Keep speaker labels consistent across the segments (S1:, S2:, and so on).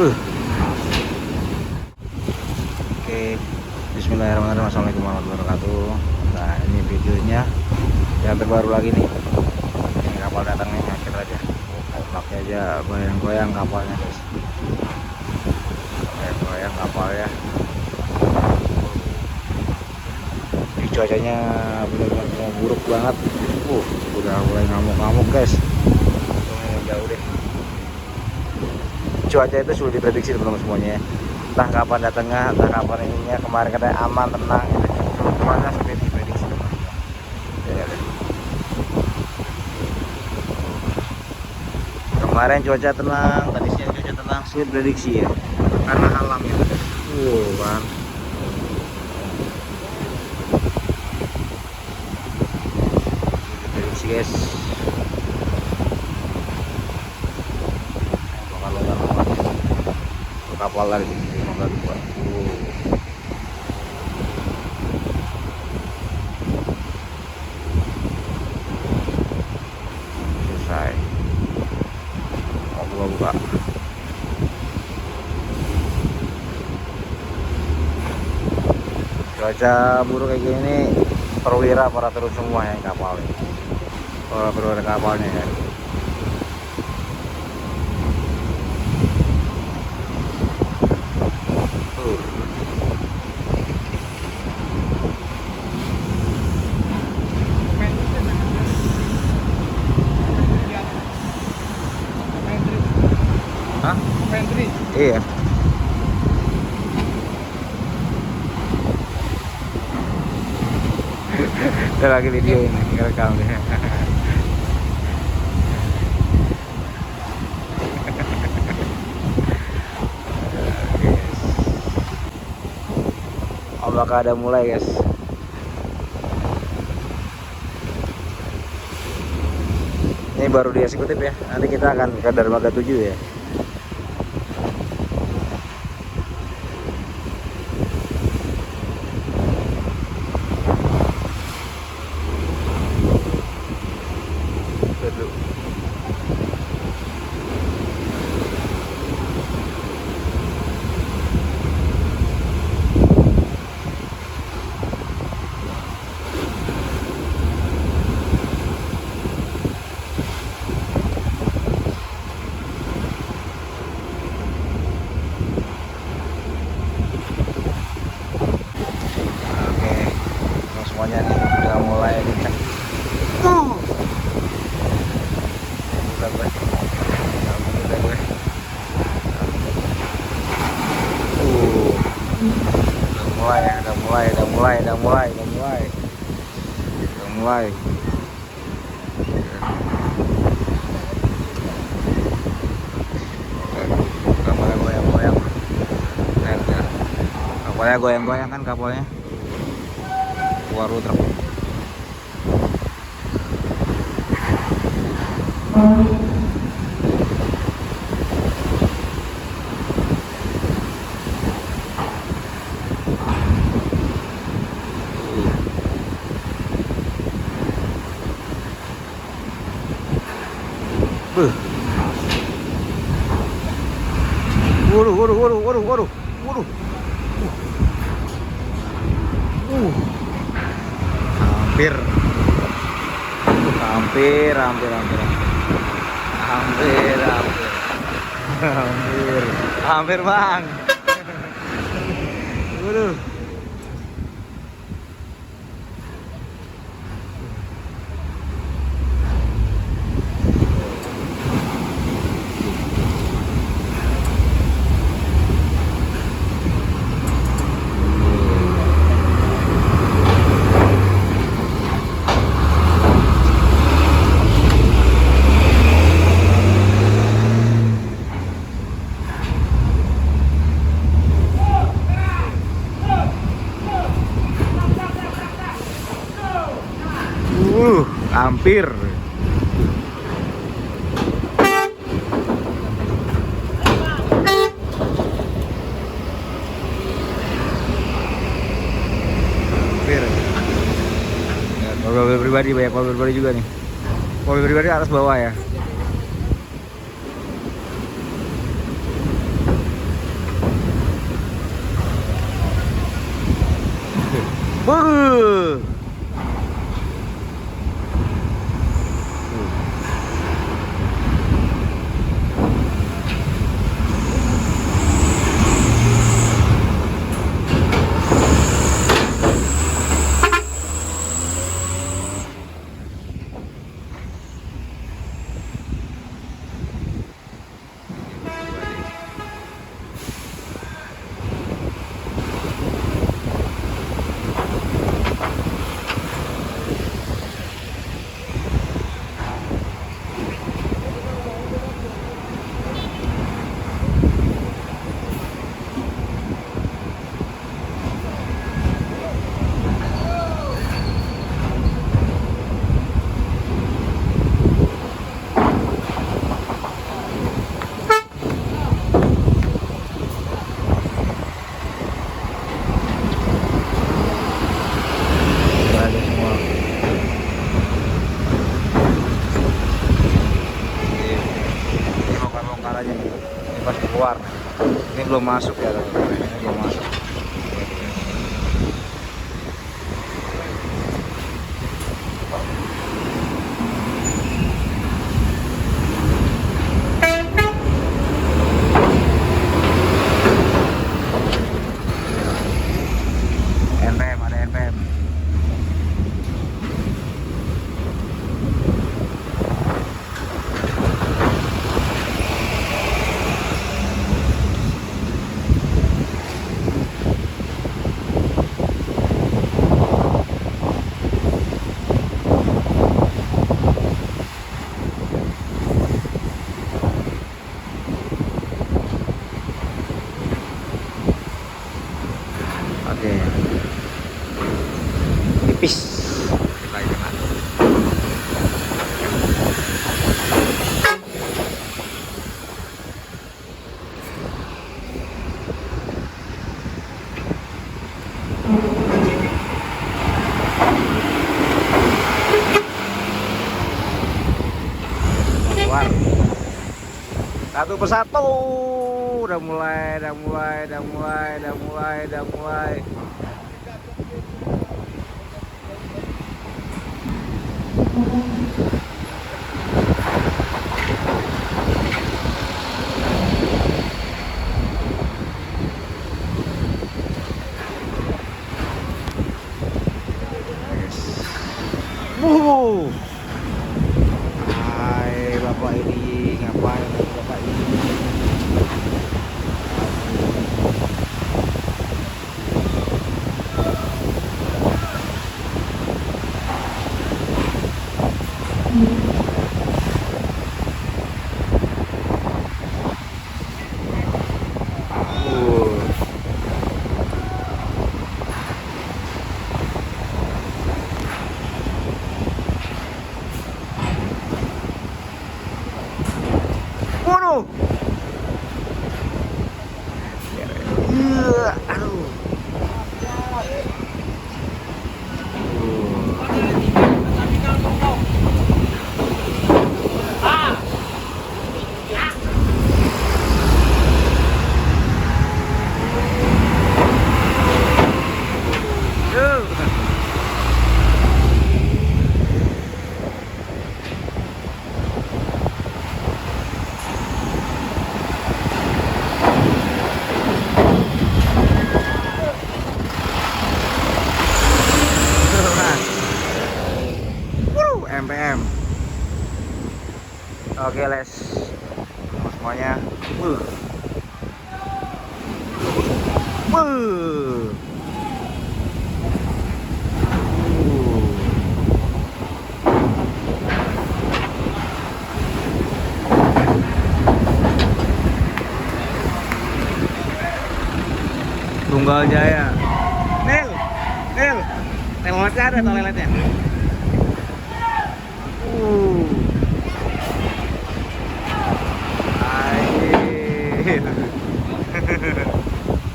S1: Uh. Oke, Bismillahirrahmanirrahim. Assalamualaikum warahmatullahi wabarakatuh. Nah, ini videonya yang terbaru lagi nih. Ini kapal datang nih, kita aja. Ombaknya aja goyang-goyang kapalnya, guys. Goyang-goyang kapalnya. Ini cuacanya benar-benar buruk banget. Udah mulai ngamuk-ngamuk, guys. Jauh deh. Cuaca itu sulit diprediksi teman-teman semuanya. Entah kapan datangnya, entah kapan ininya. Kemarin katanya aman, tenang. Cuaca sulit diprediksi teman-teman. Ya. Kemarin cuaca tenang, tadi siang cuaca tenang, sulit prediksi ya. Karena alam itu. Kan. Sulit diprediksi, guys. Kapal lagi semoga dua. Selesai. Mau buka. Cuaca buruk kayak gini, perwira para terus semua yang kapal ini. Perwira kapalnya ya. Hah? Iya. Ada lagi video ini ngerekam deh. Ombak ada mulai, guys. Ini baru di eksekutif ya. Nanti kita akan ke dermaga 7 ya. Semuanya nih udah mulai kencang. Udah mulai. Kapalnya goyang-goyang. Kapalnya goyang-goyang kan kapalnya. Keluar truk. Waduh. Hampir bang. Waduh. Hampir. Mobil pribadi, banyak mobil pribadi juga nih. Mobil pribadi atas bawah ya. Beuh. Ada semua. Ini bongkar-bongkar aja nih. Ini pas keluar. Ini belum masuk ya teman-teman. Ini belum masuk. NPM, ada NPM. Oke. Tipis. Keluar. Satu persatu. Udah mulai. Hai bapak ini ngapain bapak ini? Waduh. Aduh. MPM. Oke les semuanya. Tunggal Jaya. Nil, toiletnya ada toiletnya.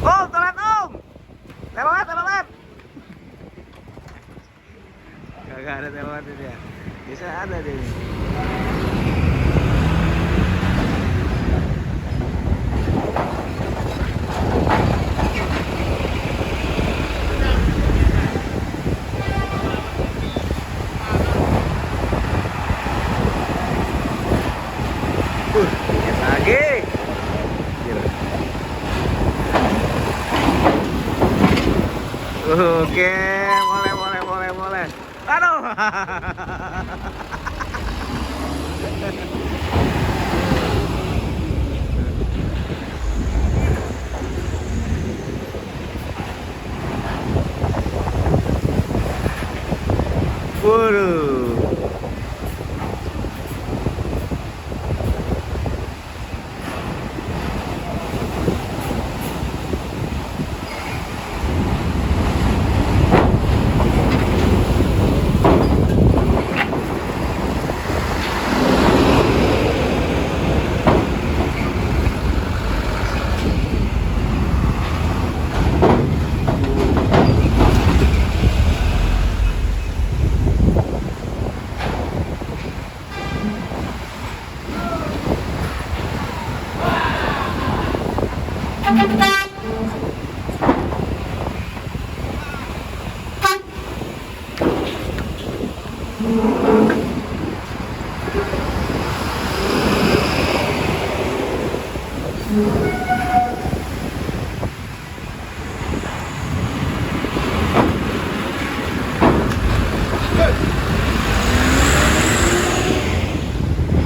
S1: Oh, toilet om. Telolet. Gak ada telolet dia. Bisa ada dia. Yes lagi. Gila. Oke, boleh. Aduh. Waduh.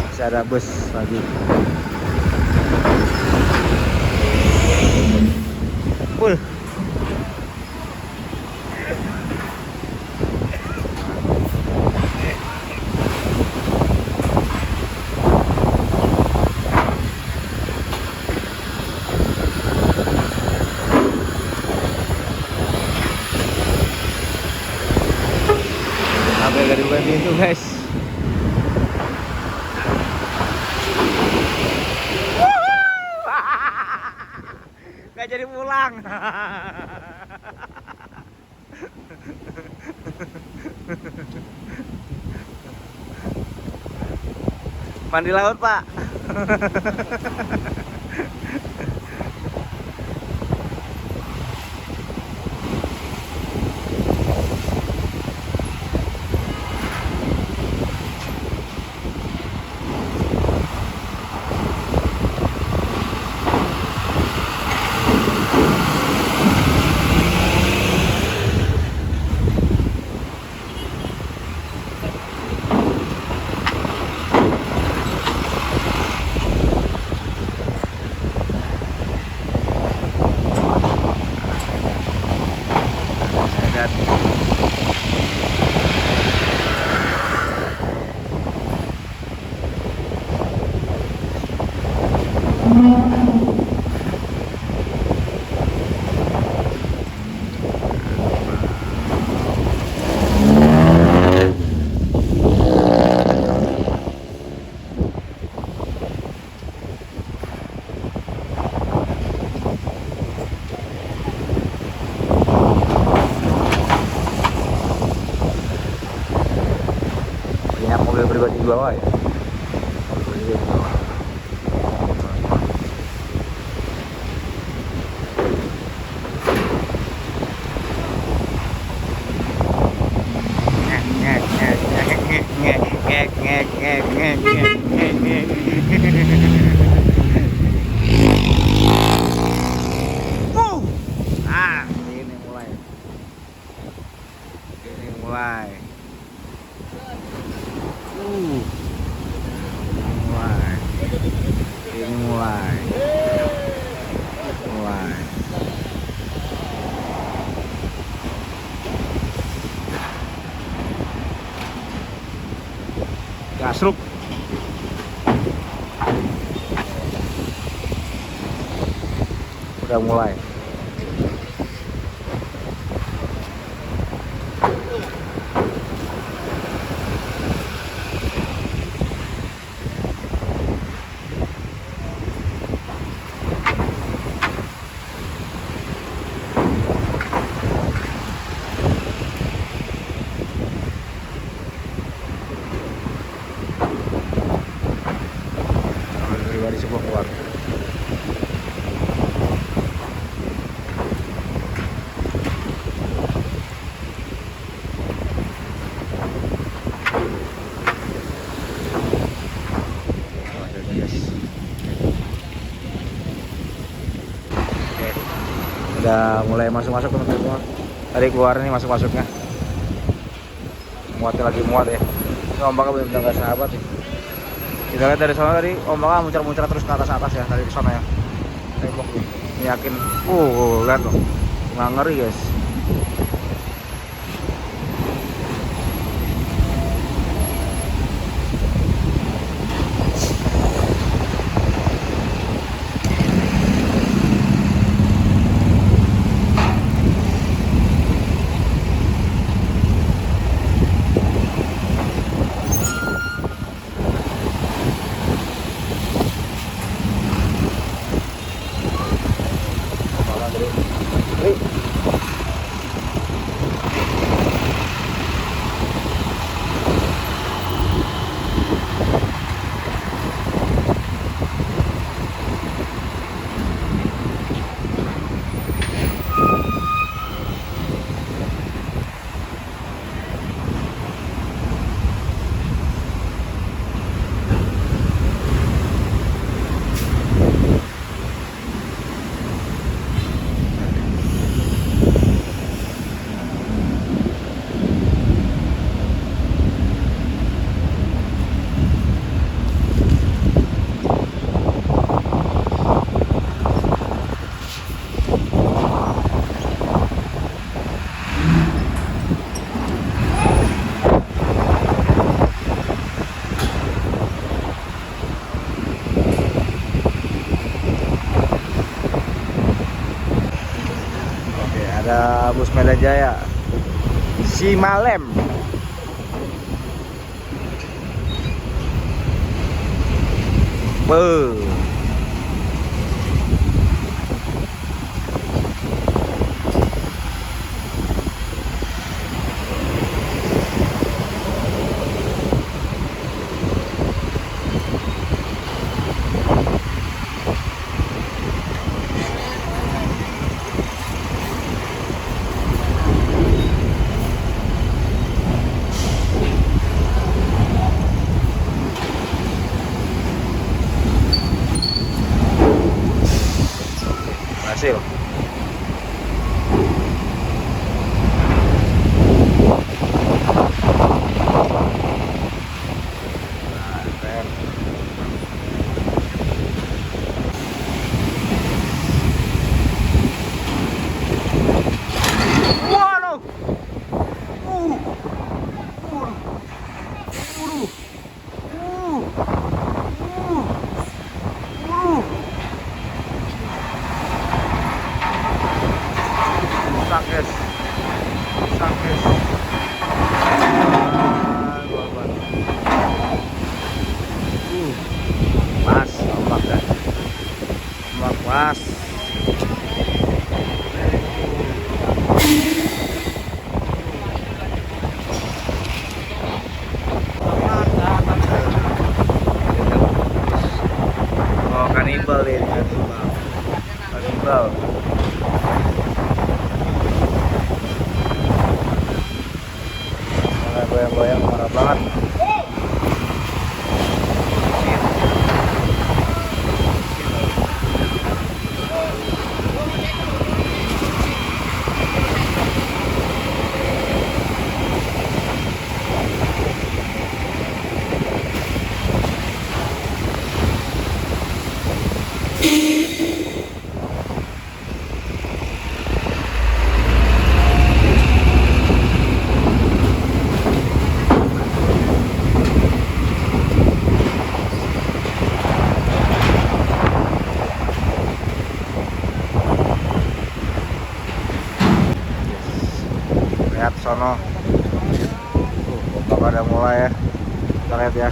S1: Masih ada bus lagi. Full. Sampai gak dibuka pintu guys. Gak jadi pulang. Mandi laut pak. Banyak mobil pribadi di bawah ya. Ini mulai. Mulai. Gasruk. Udah mulai. Pribadi sebuah keluarga. Guys. Udah mulai masuk-masuk teman-teman. Tadi keluar nih masuk-masuknya. Muatnya lagi muat ya. Ini ombaknya benar-benar nggak sahabat ya. Kita lihat dari sana tadi ombaknya muncrat-muncrat terus ke atas ya dari sana ya. Tembok nih. Ini yakin. Lihat loh. Nggak ngeri guys. Ada bus Medan Jaya Simalem. Hasil. Pas ombak dah. Ombak pas. Oh, kanibal ini, kanibal. Goyang-goyang marah banget. Lihat sono, ombak ada mulai ya. Kita lihat ya.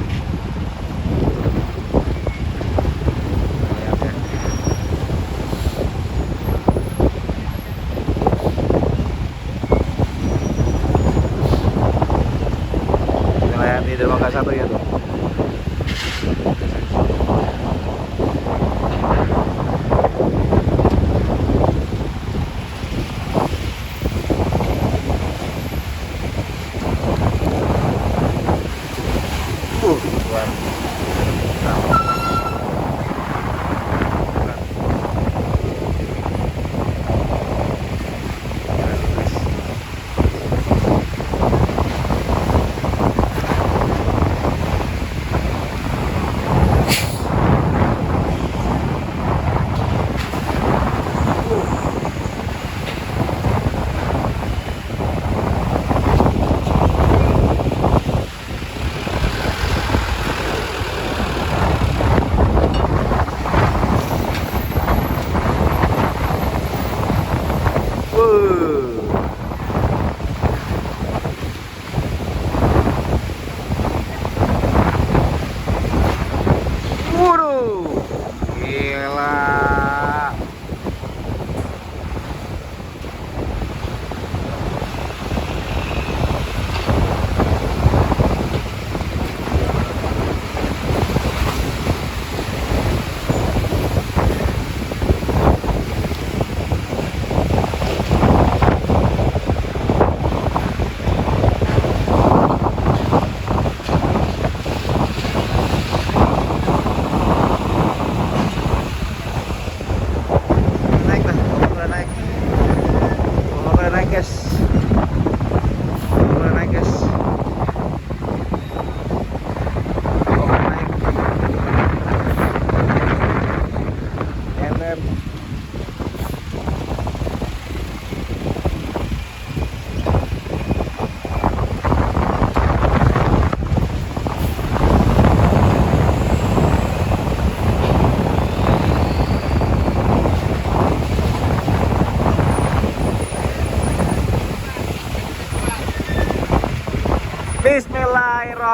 S1: Lihat ya. Kita lihat di dermaga 1 ya tuh.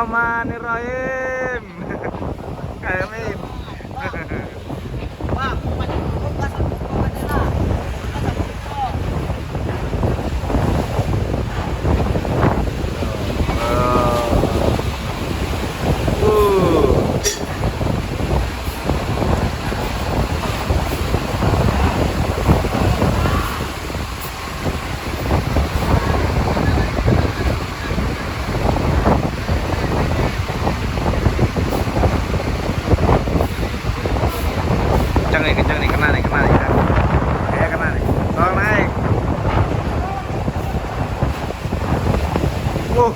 S1: Bismillahirrahmanirrahim. Amin. Kenceng nih, kena nih ya. Kayak kena nih. Tolong naik. Go.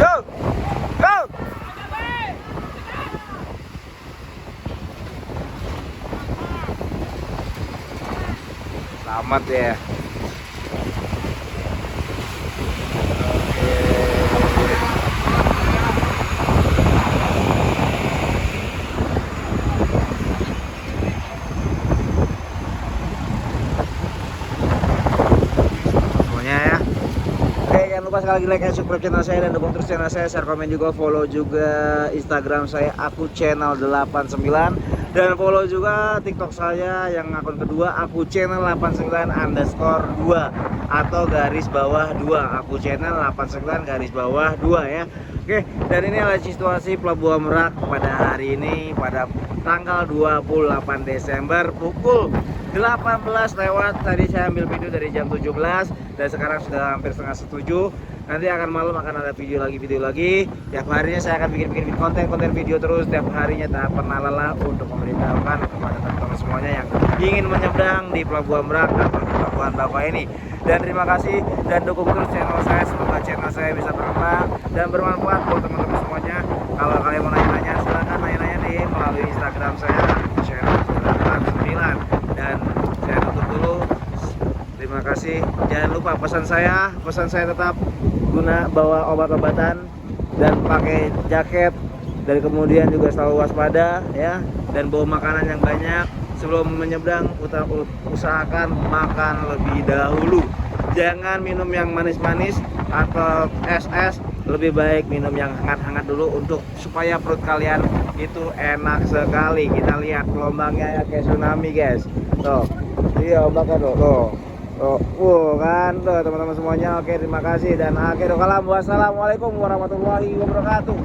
S1: Go. Selamat ya. Jangan lupa sekali lagi like dan subscribe channel saya dan dukung terus channel saya, share, komen juga, follow juga Instagram saya aku channel 89 dan follow juga TikTok saya yang akun kedua aku channel 89_2 atau garis bawah 2 aku channel 89 garis bawah 2 ya. Oke, dan ini adalah situasi Pelabuhan Merak pada hari ini pada tanggal 28 Desember pukul 18 lewat. Tadi saya ambil video dari jam 17 dan sekarang sudah hampir setengah 7. Nanti akan malam akan ada video lagi. Tiap harinya saya akan bikin konten video terus tiap harinya, tak pernah lelah untuk memberitahukan kepada teman-teman semuanya yang ingin menyeberang di Pelabuhan Merak atau di Pelabuhan Bakau ini. Dan terima kasih dan dukung terus channel saya, semoga channel saya bisa berkembang dan bermanfaat buat teman-teman semuanya. Kalau kalian mau nanya-nanya silahkan nanya-nanya nih melalui Instagram saya channel 89 dan saya tutup dulu. Terima kasih. Jangan lupa pesan saya tetap guna bawa obat-obatan dan pakai jaket, dan kemudian juga selalu waspada ya, dan bawa makanan yang banyak. Sebelum menyeberang usahakan makan lebih dahulu. Jangan minum yang manis-manis atau es, lebih baik minum yang hangat-hangat dulu untuk supaya perut kalian itu enak sekali. Kita lihat gelombangnya ya kayak tsunami guys. Tuh, iya ombaknya tuh. Kan tuh teman-teman semuanya. Oke, terima kasih dan akhirul kalam. Wassalamualaikum warahmatullahi wabarakatuh.